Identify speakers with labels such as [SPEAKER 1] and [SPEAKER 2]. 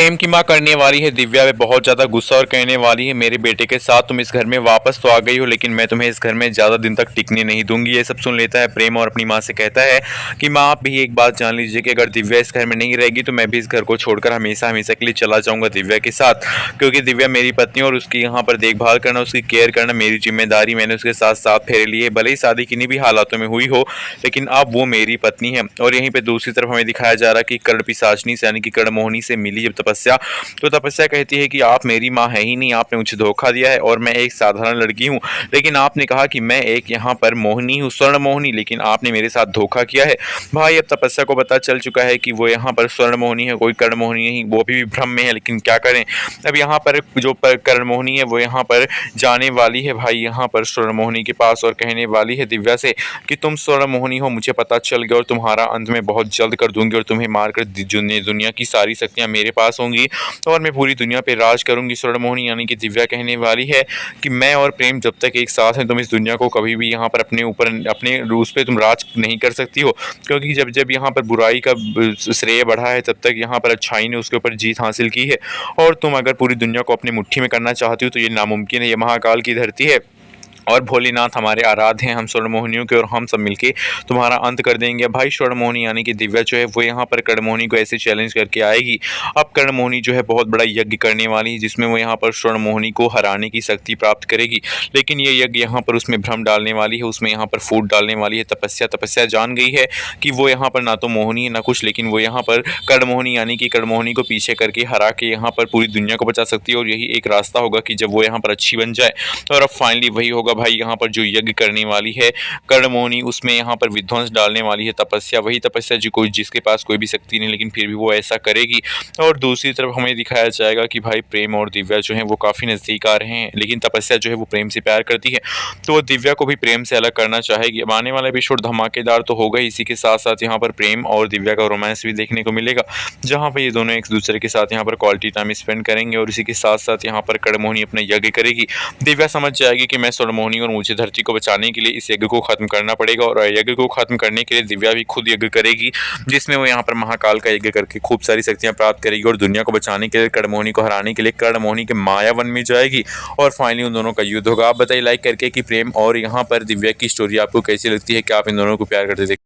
[SPEAKER 1] प्रेम की माँ करने वाली है दिव्या पे बहुत ज़्यादा गुस्सा और कहने वाली है मेरे बेटे के साथ तुम इस घर में वापस तो आ गई हो, लेकिन मैं तुम्हें इस घर में ज़्यादा दिन तक टिकने नहीं दूंगी। ये सब सुन लेता है प्रेम और अपनी माँ से कहता है कि माँ आप भी एक बात जान लीजिए कि अगर दिव्या इस घर में नहीं रहेगी तो मैं भी इस घर को छोड़कर हमेशा हमेशा के लिए चला जाऊँगा दिव्या के साथ, क्योंकि दिव्या मेरी पत्नी और उसकी यहाँ पर देखभाल करना, उसकी केयर करना मेरी जिम्मेदारी। मैंने उसके साथ साथ फेरे लिए, भले ही शादी किन्हीं भी हालातों में हुई हो, लेकिन अब वो मेरी पत्नी है। और यहीं पर दूसरी तरफ हमें दिखाया जा रहा है कि कर्ण पिशाचनी से यानी कि कर्ण मोहिनी से मिली जब तपस्या, तो तपस्या कहती है कि आप मेरी माँ है ही नहीं, आपने मुझे धोखा दिया है और मैं एक साधारण लड़की हूँ, लेकिन आपने कहा कि मैं एक यहाँ पर मोहिनी हूँ, स्वर्ण मोहिनी, लेकिन आपने मेरे साथ धोखा किया है। भाई अब तपस्या को पता चल चुका है कि वो यहाँ पर स्वर्ण मोहिनी है, कोई कर्ण मोहिनी नहीं, वो भी भ्रम में है, लेकिन क्या करें। अब यहाँ पर जो कर्ण मोहिनी है वो यहाँ पर जाने वाली है भाई यहाँ पर स्वर्ण मोहिनी के पास और कहने वाली है दिव्या से कि तुम स्वर्ण मोहिनी हो, मुझे पता चल गया और तुम्हारा अंत में बहुत जल्द कर दूंगी और तुम्हें मारकर दुनिया की सारी शक्तियाँ मेरे पास होंगी और मैं पूरी दुनिया पे राज करूंगी। स्वर्ण मोहिनी यानी कि दिव्या कहने वाली है कि मैं और प्रेम जब तक एक साथ हैं तुम इस दुनिया को कभी भी यहाँ पर अपने ऊपर अपने रूस पे तुम राज नहीं कर सकती हो, क्योंकि जब जब यहाँ पर बुराई का श्रेय बढ़ा है तब तक यहाँ पर अच्छाई ने उसके ऊपर जीत हासिल की है। और तुम अगर पूरी दुनिया को अपनी मुट्ठी में करना चाहती हो तो ये नामुमकिन है, ये महाकाल की धरती है और भोलेनाथ हमारे आराध्य हैं, हम स्वर्ण मोहिनियों के, और हम सब मिलके तुम्हारा अंत कर देंगे। भाई स्वर्ण मोहिनी यानी कि दिव्या जो है वो यहाँ पर कर्ण मोहिनी को ऐसे चैलेंज करके आएगी। अब कर्ण मोहिनी जो है बहुत बड़ा यज्ञ करने वाली है जिसमें वो यहाँ पर स्वर्ण मोहिनी को हराने की शक्ति प्राप्त करेगी, लेकिन ये यज्ञ यहाँ पर उसमें भ्रम डालने वाली है, उसमें यहाँ पर फूट डालने वाली है तपस्या जान गई है कि वो यहाँ पर ना तो मोहिनी है ना कुछ, लेकिन वो यहाँ पर कर्ण मोहिनी यानी कि कर्ण मोहिनी को पीछे करके हरा के यहाँ पर पूरी दुनिया को बचा सकती है। और यही एक रास्ता होगा कि जब वो यहाँ पर अच्छी बन जाए। और अब फाइनली वही होगा भाई यहाँ पर जो यज्ञ करने वाली है कर्ण मोहिनी, उसमें यहाँ पर विध्वंस डालने वाली है तपस्या, वही तपस्या जिसके पास कोई भी शक्ति नहीं, लेकिन फिर भी वो ऐसा करेगी। और दूसरी तरफ हमें दिखाया जाएगा कि भाई प्रेम और दिव्या जो है वो काफ़ी नज़दीक आ रहे हैं, लेकिन तपस्या जो है वो प्रेम से प्यार करती है तो वो दिव्या को भी प्रेम से अलग करना चाहेगी। अब आने वाला एपिसोड धमाकेदार तो होगा, इसी के साथ साथ यहाँ पर प्रेम और दिव्या का रोमांस भी देखने को मिलेगा, जहाँ पर ये दोनों एक दूसरे के साथ यहाँ पर क्वालिटी टाइम स्पेंड करेंगे। और इसी के साथ साथ यहाँ पर कर्ण मोहिनी अपना यज्ञ करेगी, दिव्या समझ जाएगी कि मैं स्वर्ण मोहिनी और मुझे धरती को बचाने के लिए इस यज्ञ को खत्म करना पड़ेगा। और यज्ञ को खत्म करने के लिए दिव्या भी खुद यज्ञ करेगी, जिसमें वो यहाँ पर महाकाल का यज्ञ करके खूब सारी शक्तियां प्राप्त करेगी और दुनिया को बचाने के लिए कर्ण मोहिनी को हराने के लिए कर्ण मोहिनी के मायावन में जाएगी और फाइनली उन दोनों का युद्ध होगा। आप बताइए लाइक करके कि प्रेम और यहाँ पर दिव्या की स्टोरी आपको कैसी लगती है, क्या आप इन दोनों को प्यार करते थे।